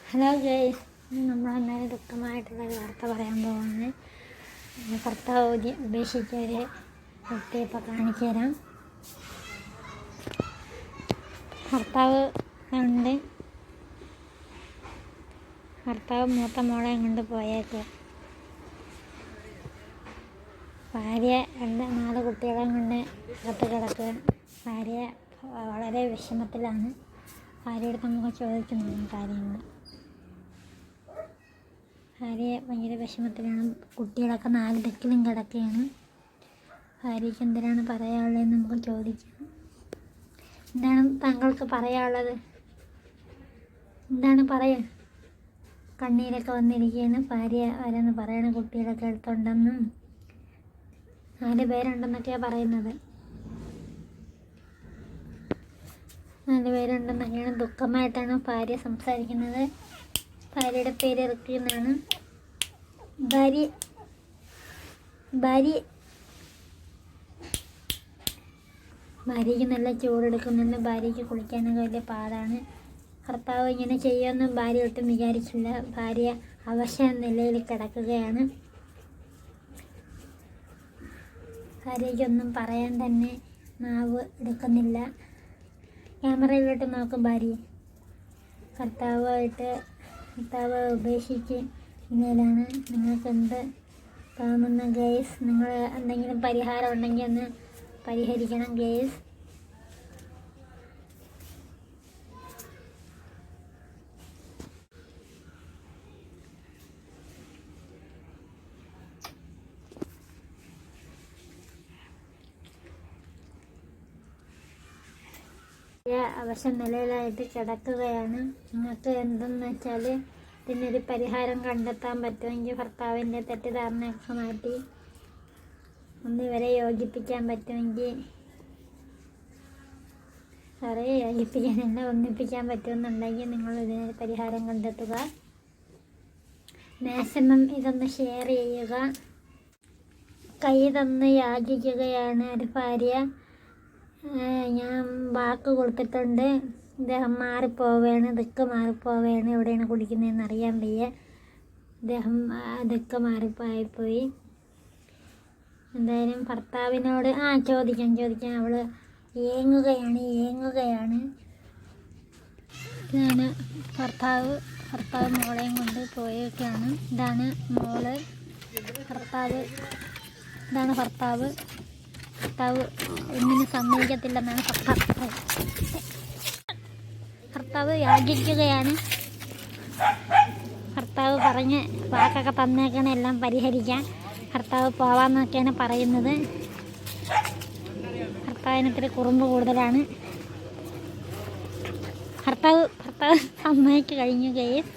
Hello guys, നമ്മൾ അന്നേരം ദുഃഖമായിട്ടുള്ളൊരു വാർത്ത പറയാൻ പോകുന്നത് ഭർത്താവ് ഉപേക്ഷിച്ചൊരു കുട്ടിയെ ഇപ്പോൾ കാണിച്ചു തരാം. ഭർത്താവ് മൂത്ത മോളെ കൊണ്ട് പോയേക്കുക. ഭാര്യ 4 കുട്ടികളെ കൊണ്ട് അകത്ത് കിടക്കുക. ഭാര്യ വളരെ വിഷമത്തിലാണ്. ഭാര്യയുടെ നമുക്ക് ചോദിക്കുന്നുണ്ട് കാര്യങ്ങൾ. ഭാര്യ ഭയങ്കര വിഷമത്തിലാണ്. കുട്ടികളൊക്കെ 4 ദിക്കിലും കിടക്കുകയാണ്. ഭാര്യയ്ക്ക് എന്തിനാണ് പറയാനുള്ളതെന്ന് നമുക്ക് ചോദിക്കാം. എന്താണ് താങ്കൾക്ക് പറയാനുള്ളത്? എന്താണ് പറയുക? കണ്ണീരൊക്കെ വന്നിരിക്കുകയാണ്. ഭാര്യ വരെന്ന് പറയണ കുട്ടികളൊക്കെ എടുത്തുണ്ടെന്നും 4 പേരുണ്ടെന്നൊക്കെയാണ് പറയുന്നത്. 4 പേരുണ്ടെന്നൊക്കെയാണ്. ദുഃഖമായിട്ടാണ് ഭാര്യ സംസാരിക്കുന്നത്. ഭാര്യയുടെ പേര് റിക്കി എന്നാണ്. ഭാര്യയ്ക്ക് നല്ല ചൂടെടുക്കുന്നുണ്ട്. ഭാര്യയ്ക്ക് കുളിക്കാനൊക്കെ വലിയ പാടാണ്. ഭർത്താവ് ഇങ്ങനെ ചെയ്യുമെന്നും ഭാര്യ ഒട്ടും വിചാരിച്ചില്ല. ഭാര്യ അവശ നിലയിൽ കിടക്കുകയാണ്. ഭാര്യയ്ക്കൊന്നും പറയാൻ തന്നെ നാവ് എടുക്കുന്നില്ല. ക്യാമറയിലോട്ട് നോക്കും ഭാര്യ. ഭർത്താവ് ഉപേക്ഷിച്ച് ഇന്നലാണ്. നിങ്ങൾക്ക് എന്ത് തോന്നുന്ന ഗേസ്? നിങ്ങൾ എന്തെങ്കിലും പരിഹാരം ഉണ്ടെങ്കിൽ ഒന്ന് പരിഹരിക്കണം ഗേസ്. അവശ നിലയിലായിട്ട് കിടക്കുകയാണ്. നിങ്ങൾക്ക് എന്തെന്ന് വെച്ചാൽ ഇതിനൊരു പരിഹാരം കണ്ടെത്താൻ പറ്റുമെങ്കിൽ ഭർത്താവിൻ്റെ തെറ്റിദ്ധാരണയൊക്കെ മാറ്റി ഒന്നിവരെ യോജിപ്പിക്കാൻ പറ്റുമെങ്കിൽ, യോജിപ്പിക്കാനല്ല, ഒന്നിപ്പിക്കാൻ പറ്റുമെന്നുണ്ടെങ്കിൽ നിങ്ങൾ ഇതിനൊരു പരിഹാരം കണ്ടെത്തുക. മാക്സിമം ഇതൊന്ന് ഷെയർ ചെയ്യുക. കൈ തന്ന് യാചിക്കുകയാണ് ഒരു ഭാര്യ. ഞാൻ വാക്ക് കൊടുത്തിട്ടുണ്ട്. ഇദ്ദേഹം മാറിപ്പോവുകയാണ്, ദിക്ക് മാറിപ്പോവുകയാണ്. എവിടെയാണ് കുടിക്കുന്നതെന്ന് അറിയാൻ വയ്യ. ഇദ്ദേഹം ദിക്ക് മാറിപ്പോയി. എന്തായാലും ഭർത്താവിനോട് ചോദിക്കാം. അവൾ ഏങ്ങുകയാണ്. ഇതാണ് ഭർത്താവ് മോളെയും കൊണ്ട് പോയൊക്കെയാണ്. ഇതാണ് മോള്. ഇതാണ് ഭർത്താവ് ഒന്നിനും സമ്മതിക്കത്തില്ലെന്നാണ് ഭർത്താവ് യാചിക്കുകയാണ്. ഭർത്താവ് പറഞ്ഞ് വാക്കൊക്കെ തന്നേക്കാണ് എല്ലാം പരിഹരിക്കാൻ. ഭർത്താവ് പോവാന്നൊക്കെയാണ് പറയുന്നത്. ഭർത്താവിന് ഇത്തിരി കുറുമ്പ് കൂടുതലാണ്. ഭർത്താവ് സമ്മതിച്ചു കഴിഞ്ഞു ഗൈസ്.